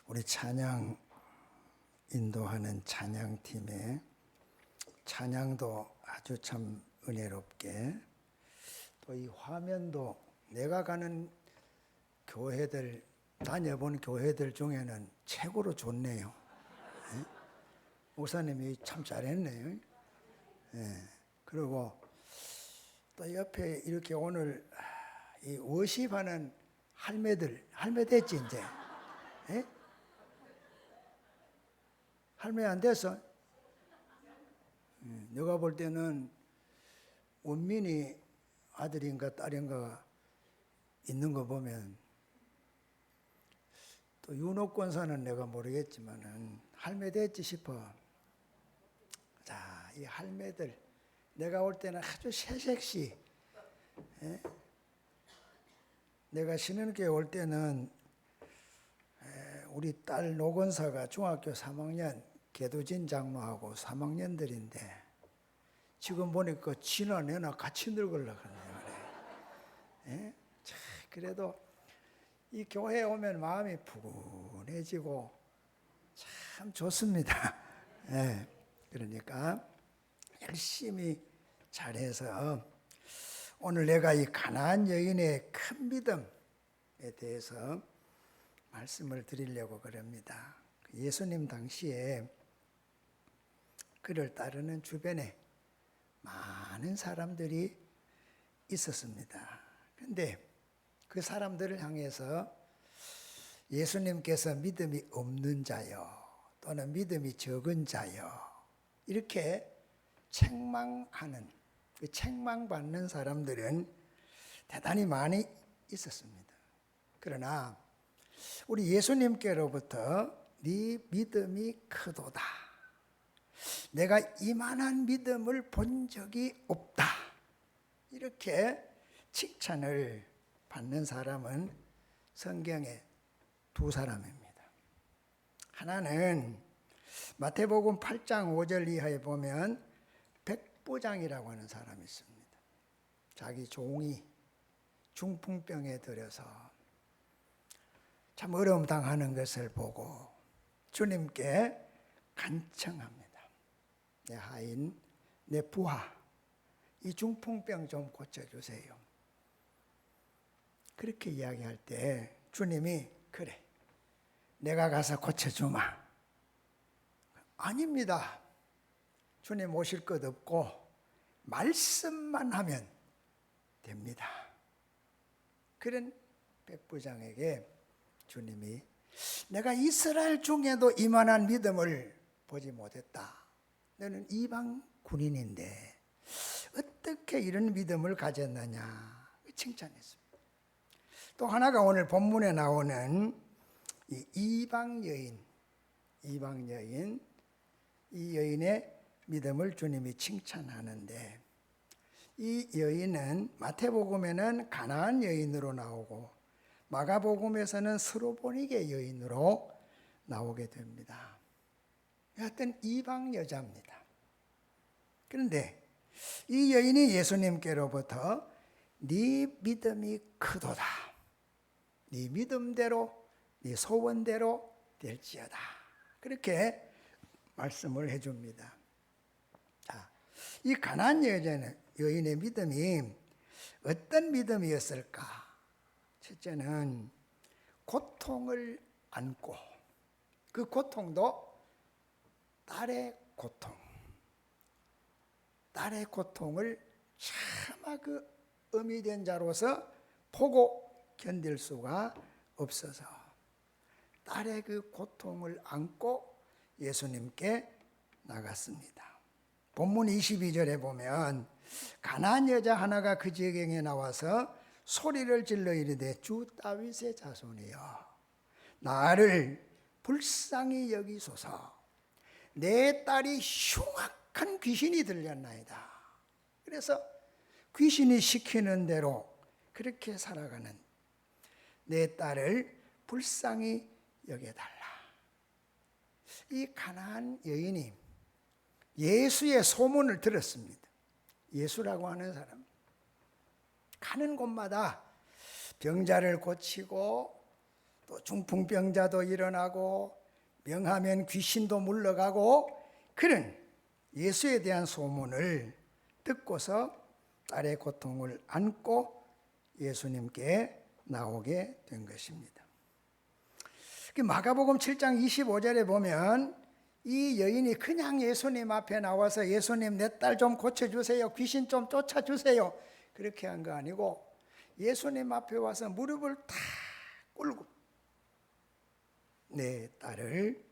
우리 찬양 인도하는 찬양팀의 찬양도 아주 참 은혜롭게, 또 이 화면도 내가 가는 교회들, 다녀본 교회들 중에는 최고로 좋네요. 네? 목사님이 참 잘했네요. 네. 그리고 또 옆에 이렇게 오늘 이 워십하는 할매 됐지 이제? 네? 할매 안 됐어? 내가 볼 때는 원민이 아들인가 딸인가 있는 거 보면, 또 윤옥 권사는 내가 모르겠지만은 할매 됐지 싶어. 자, 이 할매들 내가 올 때는 아주 새색시, 내가 신은교회 올 때는 우리 딸 노건사가 중학교 3학년 개도진 장로하고 3학년들인데 지금 보니까 지나 내나 같이 늙으려고 하네요. 그래도 이 교회에 오면 마음이 푸근해지고 참 좋습니다. 그러니까 열심히 잘해서 오늘 내가 이 가나안 여인의 큰 믿음에 대해서 말씀을 드리려고 그럽니다. 예수님 당시에 그를 따르는 주변에 많은 사람들이 있었습니다. 그런데 그 사람들을 향해서 예수님께서 믿음이 없는 자요, 또는 믿음이 적은 자요, 이렇게 책망하는, 책망받는 사람들은 대단히 많이 있었습니다. 그러나 우리 예수님께로부터 네 믿음이 크도다, 내가 이만한 믿음을 본 적이 없다, 이렇게 칭찬을 받는 사람은 성경에 두 사람입니다. 하나는 마태복음 8장 5절 이하에 보면 백부장이라고 하는 사람이 있습니다. 자기 종이 중풍병에 들여서 참 어려움 당하는 것을 보고 주님께 간청합니다. 내 하인, 내 부하, 이 중풍병 좀 고쳐주세요. 그렇게 이야기할 때 주님이 그래, 내가 가서 고쳐주마. 아닙니다. 주님 오실 것 없고 말씀만 하면 됩니다. 그런 백부장에게 주님이 내가 이스라엘 중에도 이만한 믿음을 보지 못했다. 너는 이방 군인인데 어떻게 이런 믿음을 가졌느냐 칭찬했습니다. 또 하나가 오늘 본문에 나오는 이 이방 여인, 이 여인의 믿음을 주님이 칭찬하는데, 이 여인은 마태복음에는 가나안 여인으로 나오고 마가복음에서는 스로보니게 여인으로 나오게 됩니다. 하여튼 이방 여자입니다. 그런데 이 여인이 예수님께로부터 네 믿음이 크도다, 네 믿음대로, 네 소원대로 될지어다, 그렇게 말씀을 해줍니다. 자, 이 가나안 여인의 믿음이 어떤 믿음이었을까? 첫째는 고통을 안고, 그 고통도 딸의 고통을 차마 그 어미 된 자로서 보고 견딜 수가 없어서 딸의 그 고통을 안고 예수님께 나갔습니다. 본문 22절에 보면 가나안 여자 하나가 그 지경에 나와서 소리를 질러 이르되 주 다윗의 자손이여, 나를 불쌍히 여기소서, 내 딸이 흉악한 귀신이 들렸나이다. 그래서 귀신이 시키는 대로 그렇게 살아가는 내 딸을 불쌍히 여겨달라. 이 가나안 여인이 예수의 소문을 들었습니다. 예수라고 하는 사람, 가는 곳마다 병자를 고치고 또 중풍병자도 일어나고 명하면 귀신도 물러가고 그런 예수에 대한 소문을 듣고서 딸의 고통을 안고 예수님께 나오게 된 것입니다. 마가복음 7장 25절에 보면 이 여인이 그냥 예수님 앞에 나와서 예수님 내 딸 좀 고쳐주세요, 귀신 좀 쫓아주세요 그렇게 한 거 아니고 예수님 앞에 와서 무릎을 탁 꿇고 내 딸을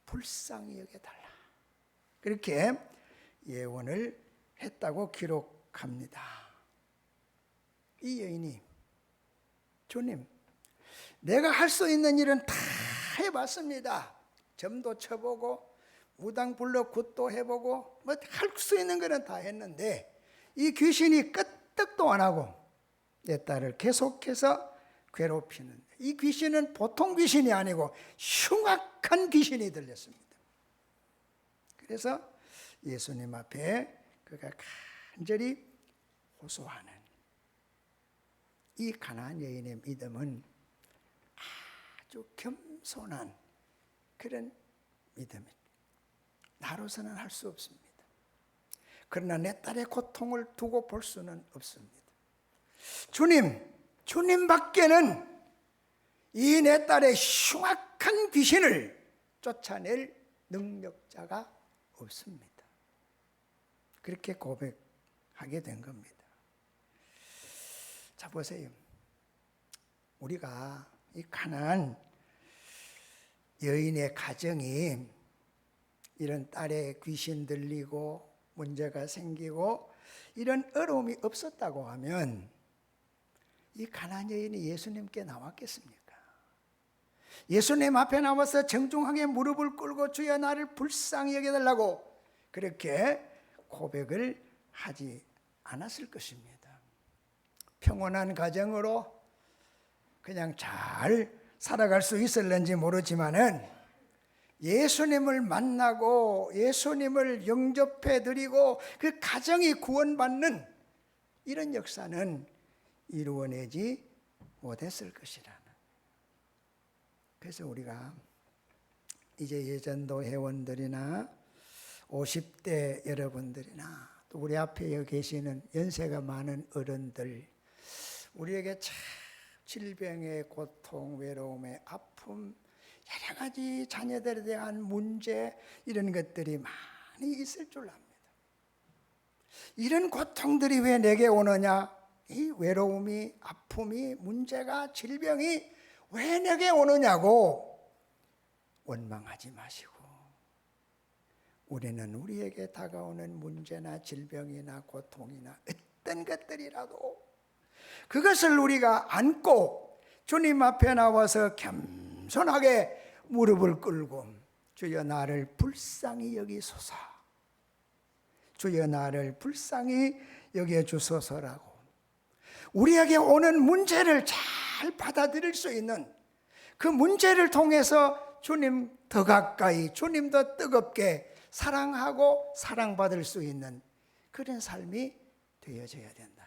불쌍히 여겨달라 그렇게 예언을 했다고 기록합니다. 이 여인이 주님 내가 할 수 있는 일은 다 해봤습니다. 점도 쳐보고 무당 불러 굿도 해보고 뭐 할 수 있는 거는 다 했는데 이 귀신이 끄떡도 안 하고 내 딸을 계속해서 괴롭히는데 이 귀신은 보통 귀신이 아니고 흉악한 귀신이 들렸습니다. 그래서 예수님 앞에 그가 간절히 호소하는 이 가나안 여인의 믿음은 아주 겸손한 그런 믿음입니다. 나로서는 할 수 없습니다. 그러나 내 딸의 고통을 두고 볼 수는 없습니다. 주님밖에는 이 내 딸의 흉악한 귀신을 쫓아낼 능력자가 없습니다. 그렇게 고백하게 된 겁니다. 자 보세요. 우리가 이 가나안 여인의 가정이 이런 딸의 귀신 들리고 문제가 생기고 이런 어려움이 없었다고 하면 이 가나안 여인이 예수님께 나왔겠습니까? 예수님 앞에 나와서 정중하게 무릎을 꿇고 주여 나를 불쌍히 여겨달라고 그렇게 고백을 하지 않았을 것입니다. 평온한 가정으로 그냥 잘 살아갈 수 있을는지 모르지만은 예수님을 만나고 예수님을 영접해 드리고 그 가정이 구원받는 이런 역사는 이루어내지 못했을 것이라는. 그래서 우리가 이제 예전도 회원들이나 50대 여러분들이나 또 우리 앞에 계시는 연세가 많은 어른들 우리에게 참 질병의 고통, 외로움의 아픔, 여러 가지 자녀들에 대한 문제 이런 것들이 많이 있을 줄 압니다. 이런 고통들이 왜 내게 오느냐? 이 외로움이, 아픔이, 문제가, 질병이 왜 내게 오느냐고 원망하지 마시고 우리는 우리에게 다가오는 문제나 질병이나 고통이나 어떤 것들이라도 그것을 우리가 안고 주님 앞에 나와서 겸손하게 무릎을 꿇고 주여 나를 불쌍히 여기소서, 주여 나를 불쌍히 여겨주소서라고 우리에게 오는 문제를 잘 받아들일 수 있는 그 문제를 통해서 주님 더 가까이, 주님 더 뜨겁게 사랑하고 사랑받을 수 있는 그런 삶이 되어져야 된다.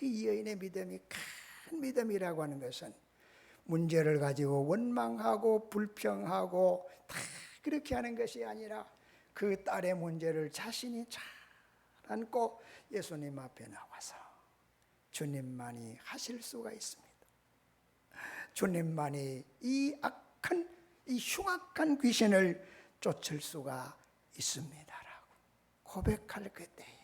이 여인의 믿음이 큰 믿음이라고 하는 것은 문제를 가지고 원망하고 불평하고 다 그렇게 하는 것이 아니라 그 딸의 문제를 자신이 잘 안고 예수님 앞에 나와서 주님만이 하실 수가 있습니다. 주님만이 이 악한, 이 흉악한 귀신을 쫓을 수가 있습니다라고 고백할 그때에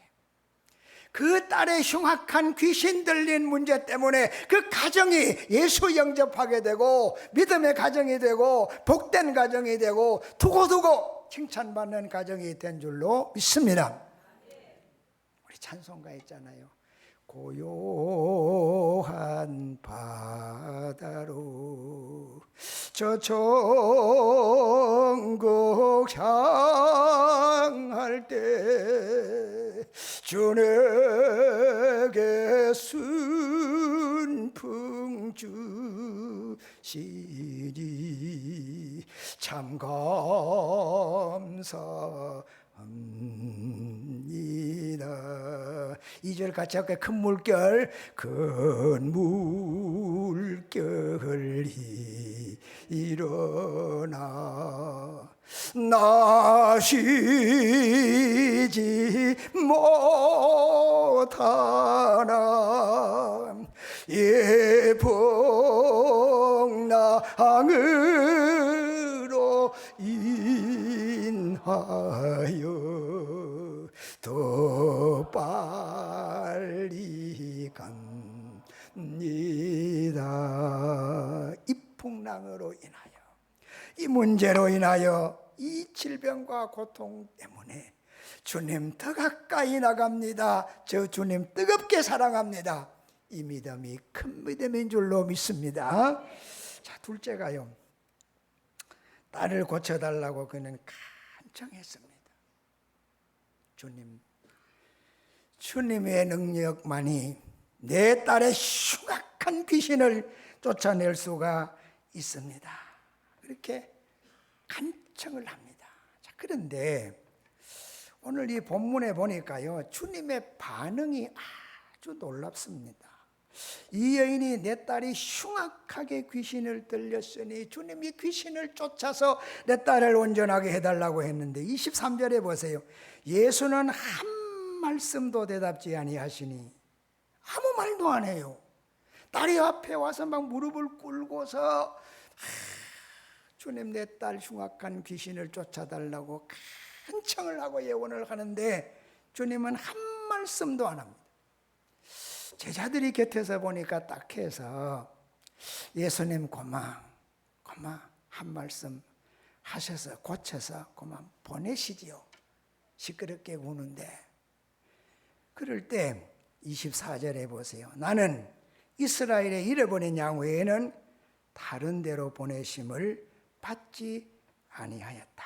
그 딸의 흉악한 귀신 들린 문제 때문에 그 가정이 예수 영접하게 되고 믿음의 가정이 되고 복된 가정이 되고 두고두고 칭찬받는 가정이 된 줄로 믿습니다. 우리 찬송가 있잖아요. 고요한 바다로 저 천국 향할 때 주 내게 순풍 주시니 참 감사합니다. 2절 같이 할까요? 큰 물결, 큰 물결이 일어나 나 쉬지 못하나 예풍랑으로 인하여 더 빨리 갑니다. 이 풍랑으로 인하여, 이 문제로 인하여, 이 질병과 고통 때문에 주님 더 가까이 나갑니다. 저 주님 뜨겁게 사랑합니다. 이 믿음이 큰 믿음인 줄로 믿습니다. 자, 둘째가요, 딸을 고쳐달라고 그는 간청했습니다. 주님의 능력만이 내 딸의 흉악한 귀신을 쫓아낼 수가 있습니다. 그렇게 간청을 합니다. 자, 그런데 오늘 이 본문에 보니까요, 주님의 반응이 아주 놀랍습니다. 이 여인이 내 딸이 흉악하게 귀신을 들렸으니 주님이 귀신을 쫓아서 내 딸을 온전하게 해달라고 했는데 23절에 보세요. 예수는 한 말씀도 대답지 아니하시니, 아무 말도 안 해요. 딸이 앞에 와서 막 무릎을 꿇고서 주님 내 딸 흉악한 귀신을 쫓아달라고 간청을 하고 예언을 하는데 주님은 한 말씀도 안 합니다. 제자들이 곁에서 보니까 딱해서 예수님 고마 한 말씀 하셔서 고쳐서 고마 보내시지요. 시끄럽게 구는데. 그럴 때 24절에 보세요. 나는 이스라엘의 잃어버린 양 외에는 다른 데로 보내심을 받지 아니하였다.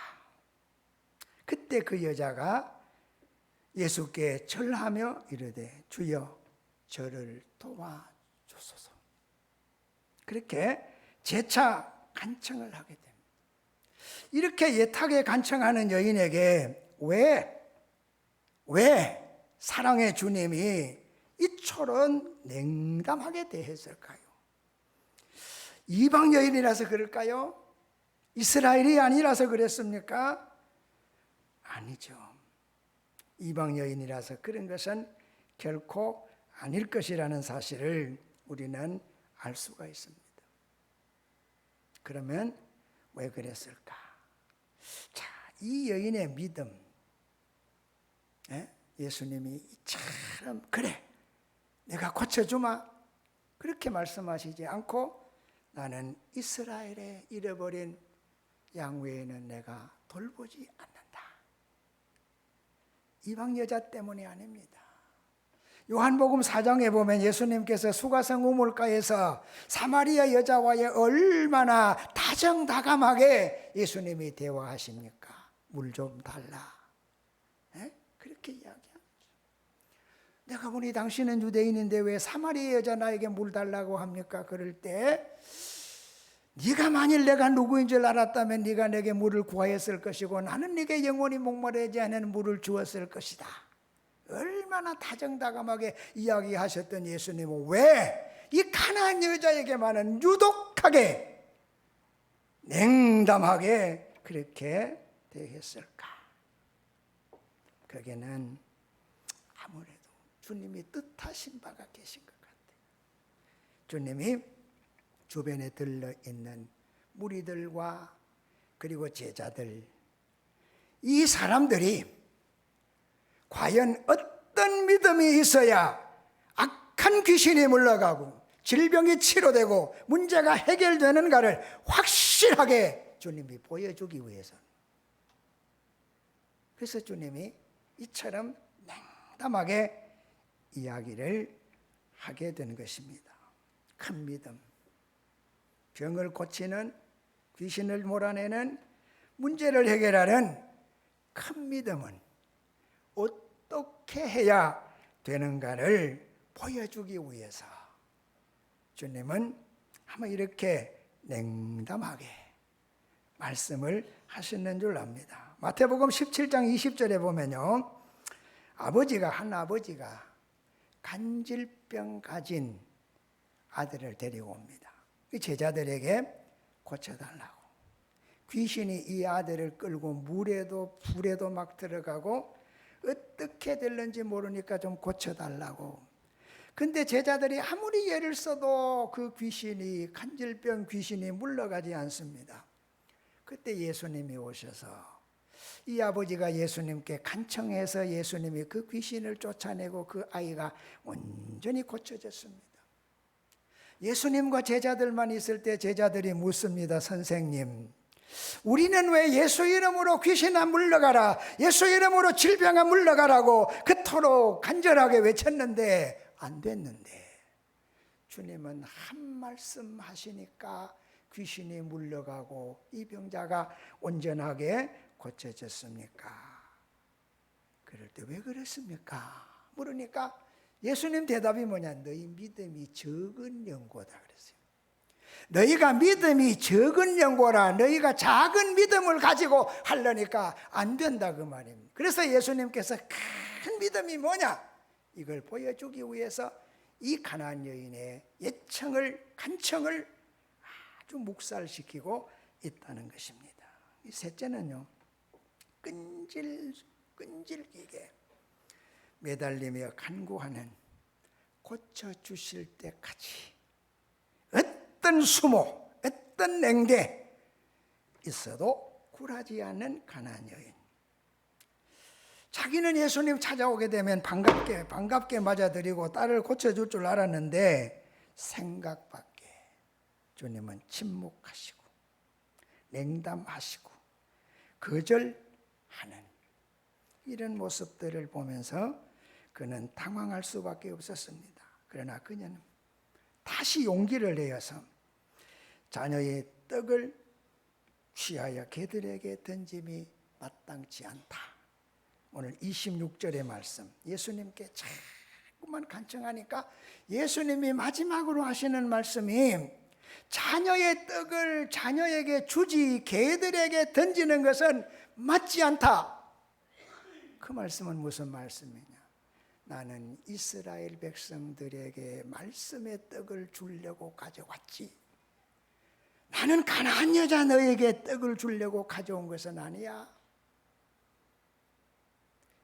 그때 그 여자가 예수께 절하며 이르되 주여 저를 도와주소서. 그렇게 재차 간청을 하게 됩니다. 이렇게 예탁에 간청하는 여인에게 왜 사랑의 주님이 이처럼 냉담하게 대했을까요? 이방 여인이라서 그럴까요? 이스라엘이 아니라서 그랬습니까? 아니죠. 이방 여인이라서 그런 것은 결코 아닐 것이라는 사실을 우리는 알 수가 있습니다. 그러면 왜 그랬을까? 자, 이 여인의 믿음, 예수님이 참 그래 내가 고쳐주마 그렇게 말씀하시지 않고 나는 이스라엘에 잃어버린 양 외에는 내가 돌보지 않는다. 이방 여자 때문이 아닙니다. 요한복음 4장에 보면 예수님께서 수가성 우물가에서 사마리아 여자와의 얼마나 다정다감하게 예수님이 대화하십니까? 물 좀 달라. 그렇게 이야기합니다. 내가 보니 당신은 유대인인데 왜 사마리아 여자 나에게 물 달라고 합니까? 그럴 때 네가 만일 내가 누구인 줄 알았다면 네가 내게 물을 구하였을 것이고 나는 네게 영원히 목마르지 않은 물을 주었을 것이다. 얼마나 다정다감하게 이야기하셨던 예수님은 왜 이 가나안 여자에게만은 유독하게 냉담하게 그렇게 대했을까? 거기는 아무래도 주님이 뜻하신 바가 계신 것 같아요. 주님이 주변에 들러있는 무리들과 그리고 제자들, 이 사람들이 과연 어떤 믿음이 있어야 악한 귀신이 물러가고 질병이 치료되고 문제가 해결되는가를 확실하게 주님이 보여주기 위해서. 그래서 주님이 이처럼 냉담하게 이야기를 하게 된 것입니다. 큰 믿음, 병을 고치는, 귀신을 몰아내는, 문제를 해결하는 큰 믿음은 어떻게 해야 되는가를 보여주기 위해서 주님은 아마 이렇게 냉담하게 말씀을 하시는 줄 압니다. 마태복음 17장 20절에 보면요, 한 아버지가 간질병 가진 아들을 데리고 옵니다. 그 제자들에게 고쳐달라고. 귀신이 이 아들을 끌고 물에도 불에도 막 들어가고 어떻게 될는지 모르니까 좀 고쳐달라고. 근데 제자들이 아무리 애를 써도 그 귀신이, 간질병 귀신이 물러가지 않습니다. 그때 예수님이 오셔서 이 아버지가 예수님께 간청해서 예수님이 그 귀신을 쫓아내고 그 아이가 온전히 고쳐졌습니다. 예수님과 제자들만 있을 때 제자들이 묻습니다. 선생님, 우리는 왜 예수 이름으로 귀신아 물러가라, 예수 이름으로 질병아 물러가라고 그토록 간절하게 외쳤는데 안 됐는데 주님은 한 말씀 하시니까 귀신이 물러가고 이 병자가 온전하게 고쳐졌습니까? 그럴 때 왜 그랬습니까? 물으니까 예수님 대답이 뭐냐? 너희 믿음이 적은 영고다 그랬어요. 너희가 믿음이 적은 영고라, 너희가 작은 믿음을 가지고 하려니까 안 된다 그 말입니다. 그래서 예수님께서 큰 믿음이 뭐냐? 이걸 보여주기 위해서 이 가나안 여인의 간청을 아주 묵살시키고 있다는 것입니다. 이 셋째는요, 끈질기게 매달리며 간구하는, 고쳐주실 때까지 어떤 수모, 어떤 냉대 있어도 굴하지 않는 가나안 여인. 자기는 예수님 찾아오게 되면 반갑게 맞아들이고 딸을 고쳐줄 줄 알았는데 생각 밖에 주님은 침묵하시고 냉담하시고 거절하는 이런 모습들을 보면서 그는 당황할 수밖에 없었습니다. 그러나 그녀는 다시 용기를 내어서 자녀의 떡을 취하여 개들에게 던짐이 마땅치 않다. 오늘 26절의 말씀, 예수님께 자꾸만 간청하니까 예수님이 마지막으로 하시는 말씀이 자녀의 떡을 자녀에게 주지 개들에게 던지는 것은 맞지 않다. 그 말씀은 무슨 말씀이냐? 나는 이스라엘 백성들에게 말씀의 떡을 주려고 가져왔지, 나는 가나안 여자 너에게 떡을 주려고 가져온 것은 아니야.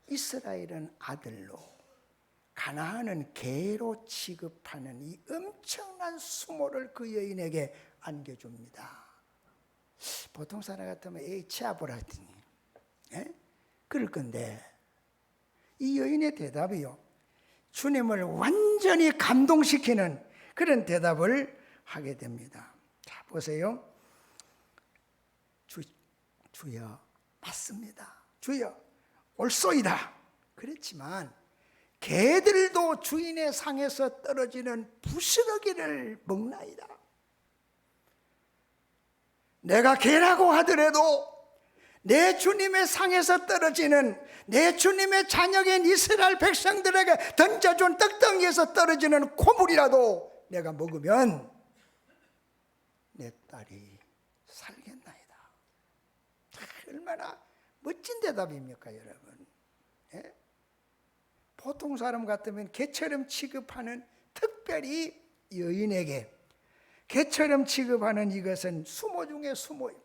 이스라엘은 아들로, 가나안은 개로 취급하는 이 엄청난 수모를 그 여인에게 안겨줍니다. 보통 사람 같으면 취합을 하더니 그럴 건데 이 여인의 대답이요, 주님을 완전히 감동시키는 그런 대답을 하게 됩니다. 자, 보세요. 주여, 맞습니다. 주여, 옳소이다. 그렇지만 개들도 주인의 상에서 떨어지는 부스러기를 먹나이다. 내가 개라고 하더라도 내 주님의 상에서 떨어지는, 내 주님의 자녀인 이스라엘 백성들에게 던져준 떡덩이에서 떨어지는 고물이라도 내가 먹으면 내 딸이 살겠나이다. 얼마나 멋진 대답입니까 여러분? 예? 보통 사람 같으면 개처럼 취급하는, 특별히 여인에게 개처럼 취급하는 이것은 수모 중에 수모예요.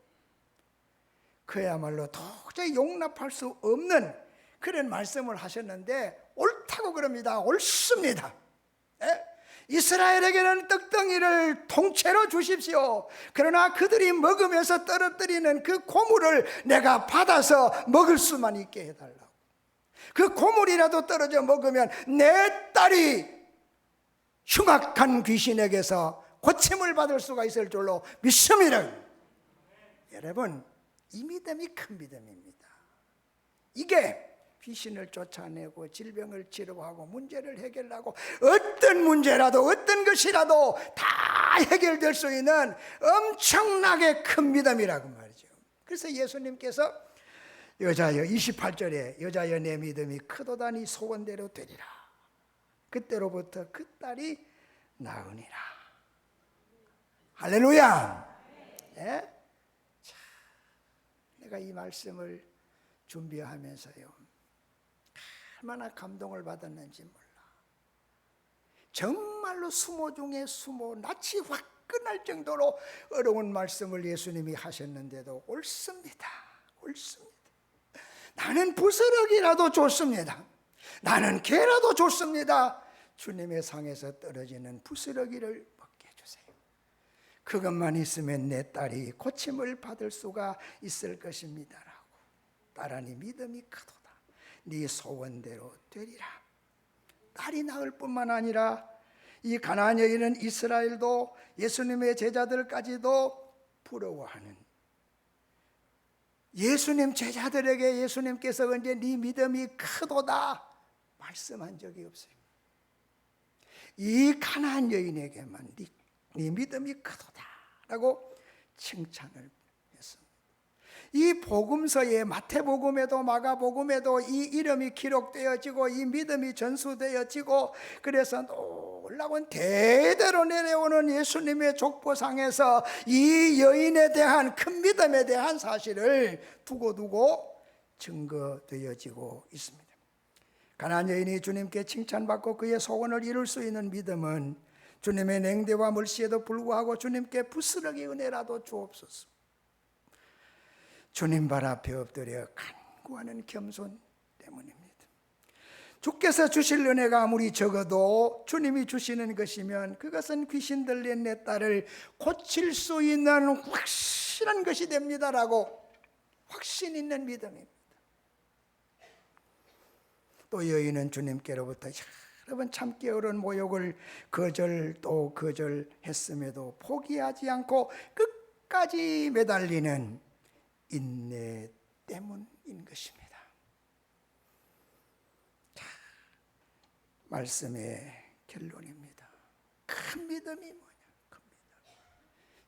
그야말로 도저히 용납할 수 없는 그런 말씀을 하셨는데 옳다고 그럽니다. 옳습니다. 예? 이스라엘에게는 떡덩이를 통째로 주십시오. 그러나 그들이 먹으면서 떨어뜨리는 그 고물을 내가 받아서 먹을 수만 있게 해달라고. 그 고물이라도 떨어져 먹으면 내 딸이 흉악한 귀신에게서 고침을 받을 수가 있을 줄로 믿습니다. 여러분, 이 믿음이 큰 믿음입니다. 이게 귀신을 쫓아내고 질병을 치료하고 문제를 해결하고 어떤 문제라도 어떤 것이라도 다 해결될 수 있는 엄청나게 큰 믿음이라고 말이죠. 그래서 예수님께서 여자여, 28절에 여자여 내 믿음이 크도다니 소원대로 되리라. 그때로부터 그 딸이 나으니라. 할렐루야. 예? 자, 내가 이 말씀을 준비하면서요 얼마나 감동을 받았는지 몰라. 정말로 수모 중에 수모, 낯이 화끈할 정도로 어려운 말씀을 예수님이 하셨는데도 옳습니다. 옳습니다. 나는 부스러기라도 좋습니다. 나는 개라도 좋습니다. 주님의 상에서 떨어지는 부스러기를 먹게 해주세요. 그것만 있으면 내 딸이 고침을 받을 수가 있을 것입니다 라고. 딸아니 믿음이 크도다. 네 소원대로 되리라. 딸이 낳을 뿐만 아니라 이 가나안 여인은 이스라엘도 예수님의 제자들까지도 부러워하는, 예수님 제자들에게 예수님께서 언제 네 믿음이 크도다 말씀한 적이 없어요. 이 가나안 여인에게만 네 믿음이 크도다 라고 칭찬을 했습니다. 이 복음서에 마태복음에도 마가복음에도 이 이름이 기록되어지고 이 믿음이 전수되어지고, 그래서 놀라운 대대로 내려오는 예수님의 족보상에서 이 여인에 대한 큰 믿음에 대한 사실을 두고두고 증거되어지고 있습니다. 가나안 여인이 주님께 칭찬받고 그의 소원을 이룰 수 있는 믿음은 주님의 냉대와 물시에도 불구하고 주님께 부스러기 은혜라도 주옵소서. 주님 발 앞에 엎드려 간구하는 겸손 때문입니다. 주께서 주실 은혜가 아무리 적어도 주님이 주시는 것이면 그것은 귀신 들린 내 딸을 고칠 수 있는 확실한 것이 됩니다라고 확신 있는 믿음입니다. 또 여인은 주님께로부터 여러 번 참기 어려운 모욕을 거절 또 거절했음에도 포기하지 않고 끝까지 매달리는 인내 때문인 것입니다. 말씀의 결론입니다. 큰 믿음이 뭐냐? 큰 믿음.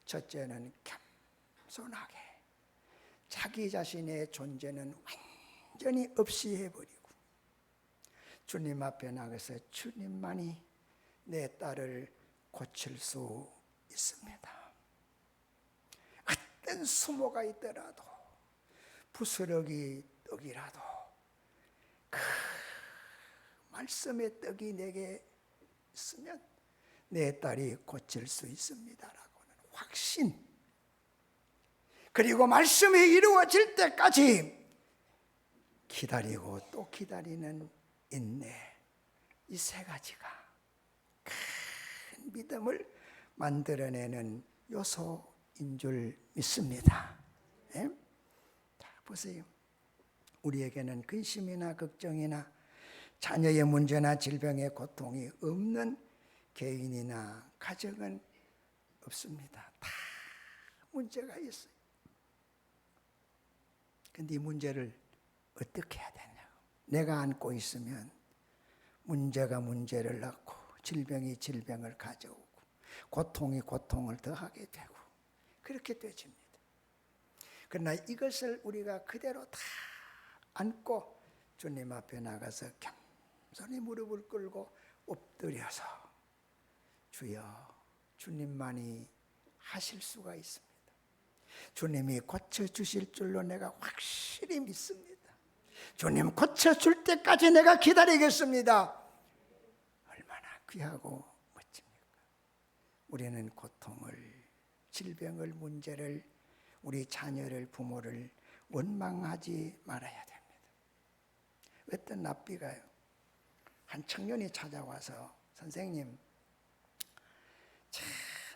첫째는 겸손하게 자기 자신의 존재는 완전히 없이 해버리고 주님 앞에 나가서 주님만이 내 딸을 고칠 수 있습니다. 어떤 수모가 있더라도 부스러기 떡이라도 그 말씀의 떡이 내게 있으면 내 딸이 고칠 수 있습니다라고는 확신, 그리고 말씀이 이루어질 때까지 기다리고 또 기다리는 인내, 이 세 가지가 큰 믿음을 만들어내는 요소인 줄 믿습니다. 네? 자, 보세요. 우리에게는 근심이나 걱정이나 자녀의 문제나 질병의 고통이 없는 개인이나 가정은 없습니다. 다 문제가 있어요. 근데 이 문제를 어떻게 해야 되냐고. 내가 안고 있으면 문제가 문제를 낳고 질병이 질병을 가져오고 고통이 고통을 더하게 되고 그렇게 되집니다. 그러나 이것을 우리가 그대로 다 안고 주님 앞에 나가서 겸손히 무릎을 꿇고 엎드려서 주여, 주님만이 하실 수가 있습니다. 주님이 고쳐주실 줄로 내가 확실히 믿습니다. 주님 고쳐줄 때까지 내가 기다리겠습니다. 얼마나 귀하고 멋집니까? 우리는 고통을, 질병을, 문제를, 우리 자녀를, 부모를 원망하지 말아야 됩니다. 어떤 랍비가요, 한 청년이 찾아와서 선생님,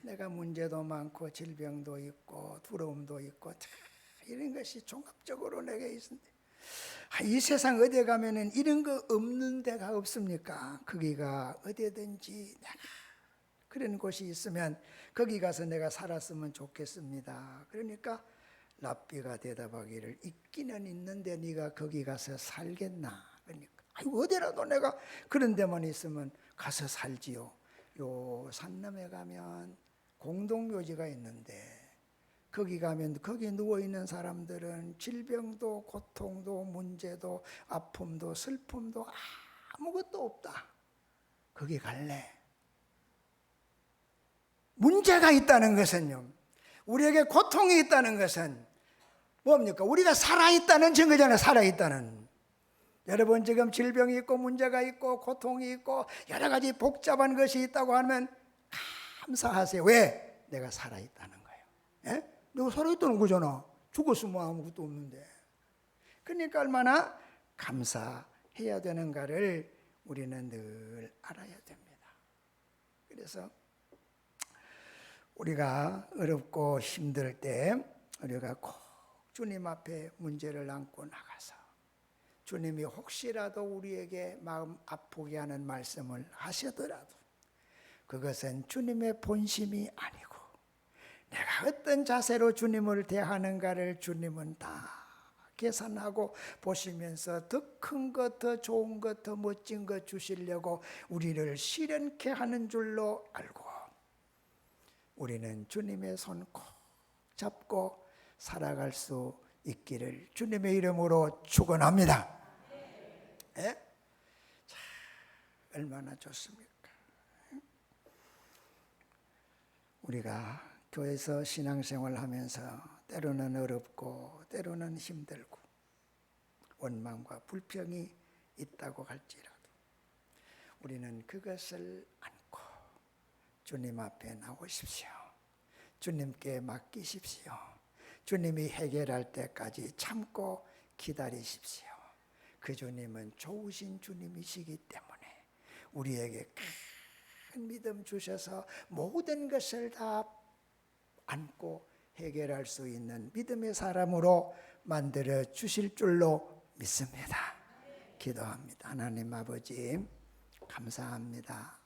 내가 문제도 많고 질병도 있고 두려움도 있고 이런 것이 종합적으로 내게 있는데 이 세상 어디에 가면은 이런 거 없는 데가 없습니까? 거기가 어디든지 내가 그런 곳이 있으면 거기 가서 내가 살았으면 좋겠습니다. 그러니까 랍비가 대답하기를 있기는 있는데 네가 거기 가서 살겠나? 그러니까 어디라도 내가 그런 데만 있으면 가서 살지요. 요 산남에 가면 공동묘지가 있는데 거기 가면 거기 누워있는 사람들은 질병도 고통도 문제도 아픔도 슬픔도 아무것도 없다. 거기 갈래? 문제가 있다는 것은요, 우리에게 고통이 있다는 것은 뭡니까? 우리가 살아있다는 증거잖아요. 살아있다는. 여러분 지금 질병이 있고 문제가 있고 고통이 있고 여러 가지 복잡한 것이 있다고 하면 감사하세요. 왜? 내가 살아있다는 거예요. 예? 내가 살아있다는 거잖아. 죽었으면 아무것도 없는데. 그러니까 얼마나 감사해야 되는가를 우리는 늘 알아야 됩니다. 그래서 우리가 어렵고 힘들 때 우리가 꼭 주님 앞에 문제를 안고 나가서 주님이 혹시라도 우리에게 마음 아프게 하는 말씀을 하시더라도 그것은 주님의 본심이 아니고 내가 어떤 자세로 주님을 대하는가를 주님은 다 계산하고 보시면서 더 큰 것, 더 좋은 것, 더 멋진 것 주시려고 우리를 시련케 하는 줄로 알고 우리는 주님의 손 꼭 잡고 살아갈 수 있기를 주님의 이름으로 축원합니다. 예? 자, 얼마나 좋습니까? 우리가 교회에서 신앙생활 하면서 때로는 어렵고 때로는 힘들고 원망과 불평이 있다고 할지라도 우리는 그것을 안고 주님 앞에 나오십시오. 주님께 맡기십시오. 주님이 해결할 때까지 참고 기다리십시오. 그 주님은 좋으신 주님이시기 때문에 우리에게 큰 믿음 주셔서 모든 것을 다 안고 해결할 수 있는 믿음의 사람으로 만들어 주실 줄로 믿습니다. 기도합니다. 하나님 아버지 감사합니다.